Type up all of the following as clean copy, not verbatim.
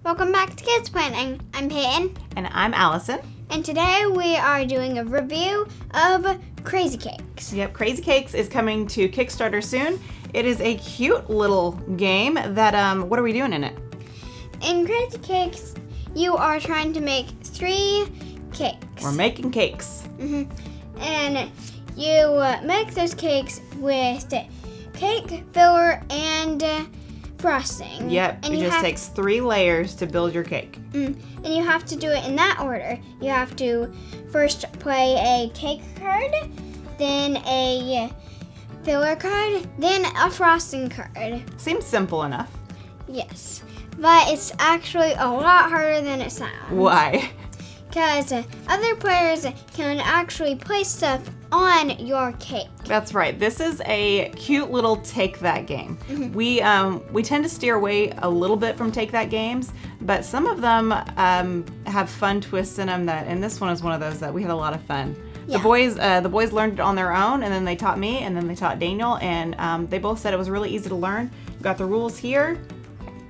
Welcome back to Kids Planning. I'm Peyton. And I'm Allison. And today we are doing a review of Crazy Cakes. Yep, Crazy Cakes is coming to Kickstarter soon. It is a cute little game that, what are we doing in it? In Crazy Cakes, you are trying to make 3 cakes. We're making cakes. And you make those cakes with cake, filler, and frosting. Yep, and it just takes 3 layers to build your cake. And you have to do it in that order. You have to first play a cake card, then a filler card, then a frosting card. Seems simple enough. Yes, but it's actually a lot harder than it sounds. Why? Because other players can actually place stuff on your cake. That's right. This is a cute little take that game. We tend to steer away a little bit from take that games, but some of them have fun twists in them. And this one is one of those that we had a lot of fun. Yeah. The boys learned it on their own, and then they taught me, and then they taught Daniel, and they both said it was really easy to learn. We've got the rules here.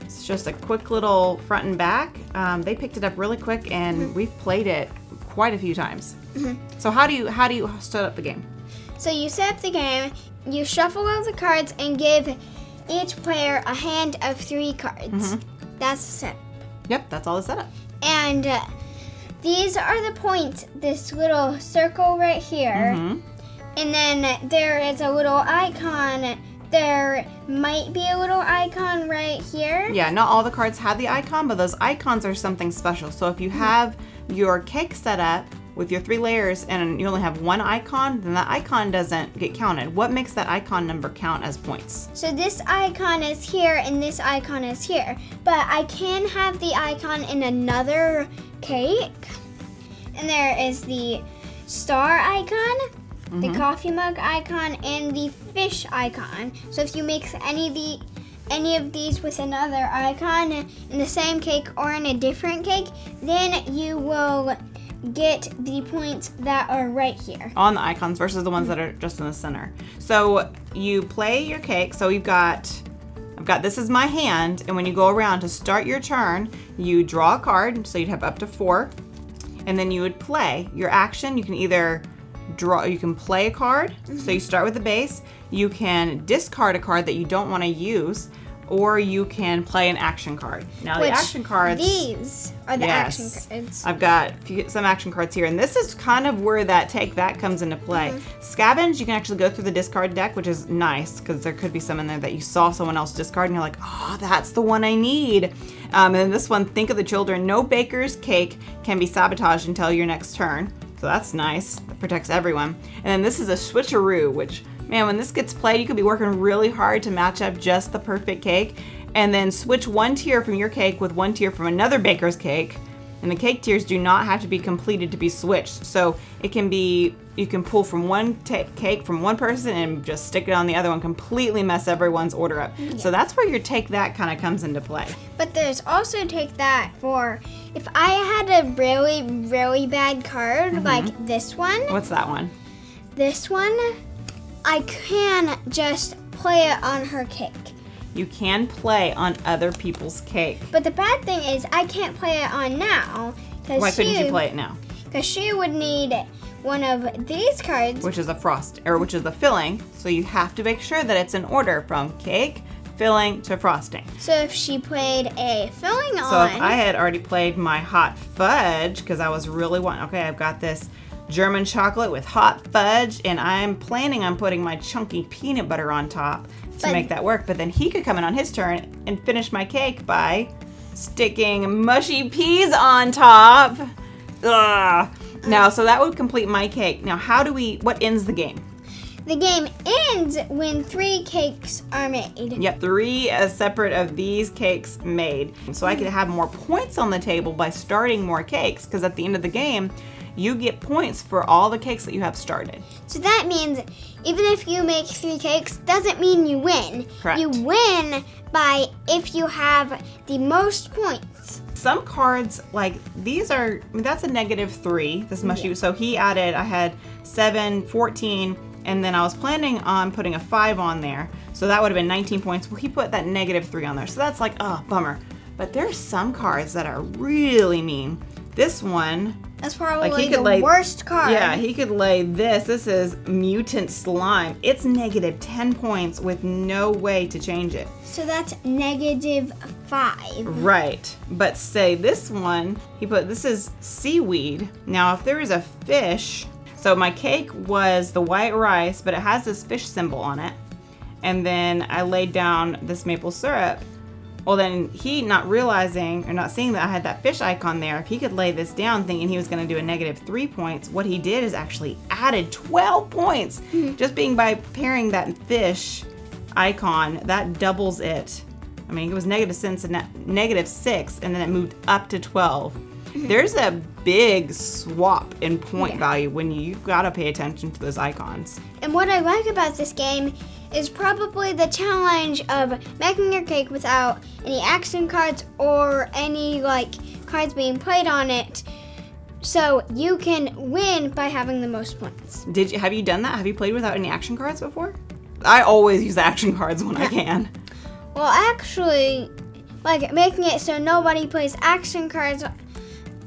It's just a quick little front and back. They picked it up really quick, and we've played it quite a few times. So how do you set up the game? So you set up the game, you shuffle all the cards, and give each player a hand of 3 cards. That's the setup. Yep, that's all the setup. And these are the points, this little circle right here. And then there is a little icon. There might be a little icon right here. Yeah, not all the cards have the icon, but those icons are something special. So if you have your cake set up with your 3 layers and you only have 1 icon, then that icon doesn't get counted. What makes that icon number count as points? So this icon is here and this icon is here, but I can have the icon in another cake. And there is the star icon, the coffee mug icon, and the fish icon. So if you mix any of these with another icon in the same cake or in a different cake, then you will get the points that are right here. On the icons versus the ones that are just in the center. So you play your cake. So I've got this is my hand, and when you go around to start your turn, you draw a card, so you'd have up to 4, and then you would play. Your action, you can either you can play a card, so you start with the base, you can discard a card that you don't want to use, or you can play an action card. Now the action cards, these are the action cards. I've got some action cards here, and this is kind of where that take that comes into play. Scavenge, you can actually go through the discard deck, which is nice because there could be some in there that you saw someone else discard and you're like, oh, that's the one I need. And then this one, think of the children. No baker's cake can be sabotaged until your next turn. So that's nice. It protects everyone. And then this is a switcheroo, which, man, when this gets played, you could be working really hard to match up just the perfect cake, and then switch 1 tier from your cake with 1 tier from another baker's cake. And the cake tiers do not have to be completed to be switched. So it can be, you can pull from one cake from one person and just stick it on the other one, completely mess everyone's order up. So that's where your take that kind of comes into play. But there's also take that for if I had a really, really bad card like this one. What's that one? This one, I can just play it on her cake. You can play on other people's cake. But the bad thing is I can't play it on now. Why couldn't you play it now? Because she would need one of these cards. Which is a which is the filling. So you have to make sure that it's in order from cake, filling to frosting. So if she played a filling on. So if I had already played my hot fudge, because I was really wanting, okay, I've got this German chocolate with hot fudge, and I'm planning on putting my chunky peanut butter on top to make that work. But then he could come in on his turn and finish my cake by sticking mushy peas on top. Ugh. Now, so that would complete my cake. Now, what ends the game? The game ends when 3 cakes are made. Yep, 3 separate of these cakes made. So I could have more points on the table by starting more cakes, because at the end of the game, you get points for all the cakes that you have started. So that means even if you make 3 cakes, doesn't mean you win. Correct. You win by if you have the most points. Some cards, like these are, that's a -3, this mushy. So he added, I had 7, 14, and then I was planning on putting a 5 on there. So that would have been 19 points. Well, he put that -3 on there. So that's like, oh, bummer. But there's some cards that are really mean. This one, that's probably like the worst card. Yeah, he could lay this. This is Mutant Slime. It's negative 10 points with no way to change it. So that's -5. Right. But say this one, this is Seaweed. Now, if there is a fish, so my cake was the white rice, but it has this fish symbol on it. And then I laid down this maple syrup. Well, then he, not realizing or not seeing that I had that fish icon there, if he could lay this down thinking he was going to do a -3 points, what he did is actually added 12 points. Just being by pairing that fish icon, that doubles it. I mean, it was -6 and then it moved up to 12. There's a big swap in point value when you've got to pay attention to those icons. And what I like about this game is probably the challenge of making your cake without any action cards or any like cards being played on it, so you can win by having the most points. Have you done that? Have you played without any action cards before? I always use action cards when I can. Well, actually, like making it so nobody plays action cards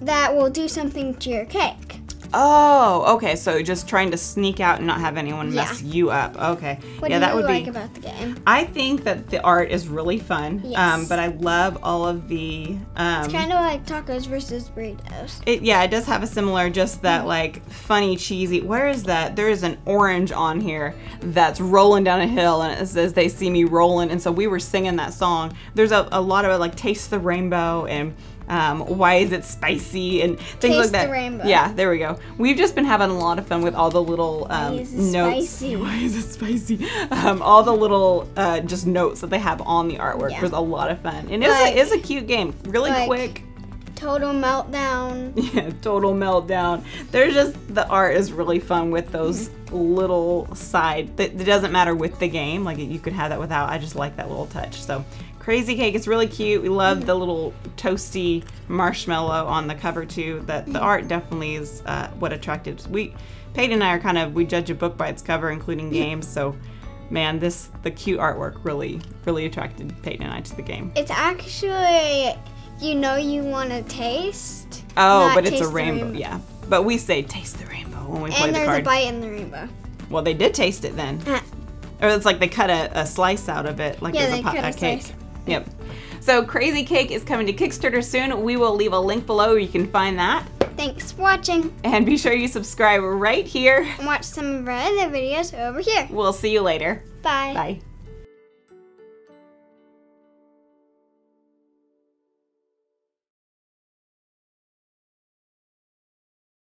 that will do something to your cake. Oh, okay. So just trying to sneak out and not have anyone mess you up. Okay. What do you like about the game? I think that the art is really fun. Yes. But I love all of the. It's kind of like tacos versus burritos. It does have a similar, just that like funny, cheesy. Where is that? There is an orange on here that's rolling down a hill, and it says "They see me rolling." And so we were singing that song. There's a lot of it, like "Taste the Rainbow" and. Why is it spicy and things like that. Taste the rainbow. Yeah, there we go. We've just been having a lot of fun with all the little notes. Spicy? Why is it spicy? All the little just notes that they have on the artwork was a lot of fun, and it is a cute game. Really quick. Total meltdown. Yeah, total meltdown. There's just the art is really fun with those little side. That doesn't matter with the game. Like you could have that without. I just like that little touch. So. Crazy Cake is really cute. We love the little toasty marshmallow on the cover too. The art definitely is what attracted us. Peyton and I are we judge a book by its cover, including games. So, man, the cute artwork really attracted Peyton and I to the game. It's actually, you want to taste. Oh, but it's a rainbow. Yeah, but we say taste the rainbow when we play the card. And there's a bite in the rainbow. Well, they did taste it then. Or it's like they cut a slice out of it, like there's a cake. Slice. Yep. So Crazy Cake is coming to Kickstarter soon. We will leave a link below where you can find that. Thanks for watching. And be sure you subscribe right here. And watch some of our other videos over here. We'll see you later. Bye. Bye.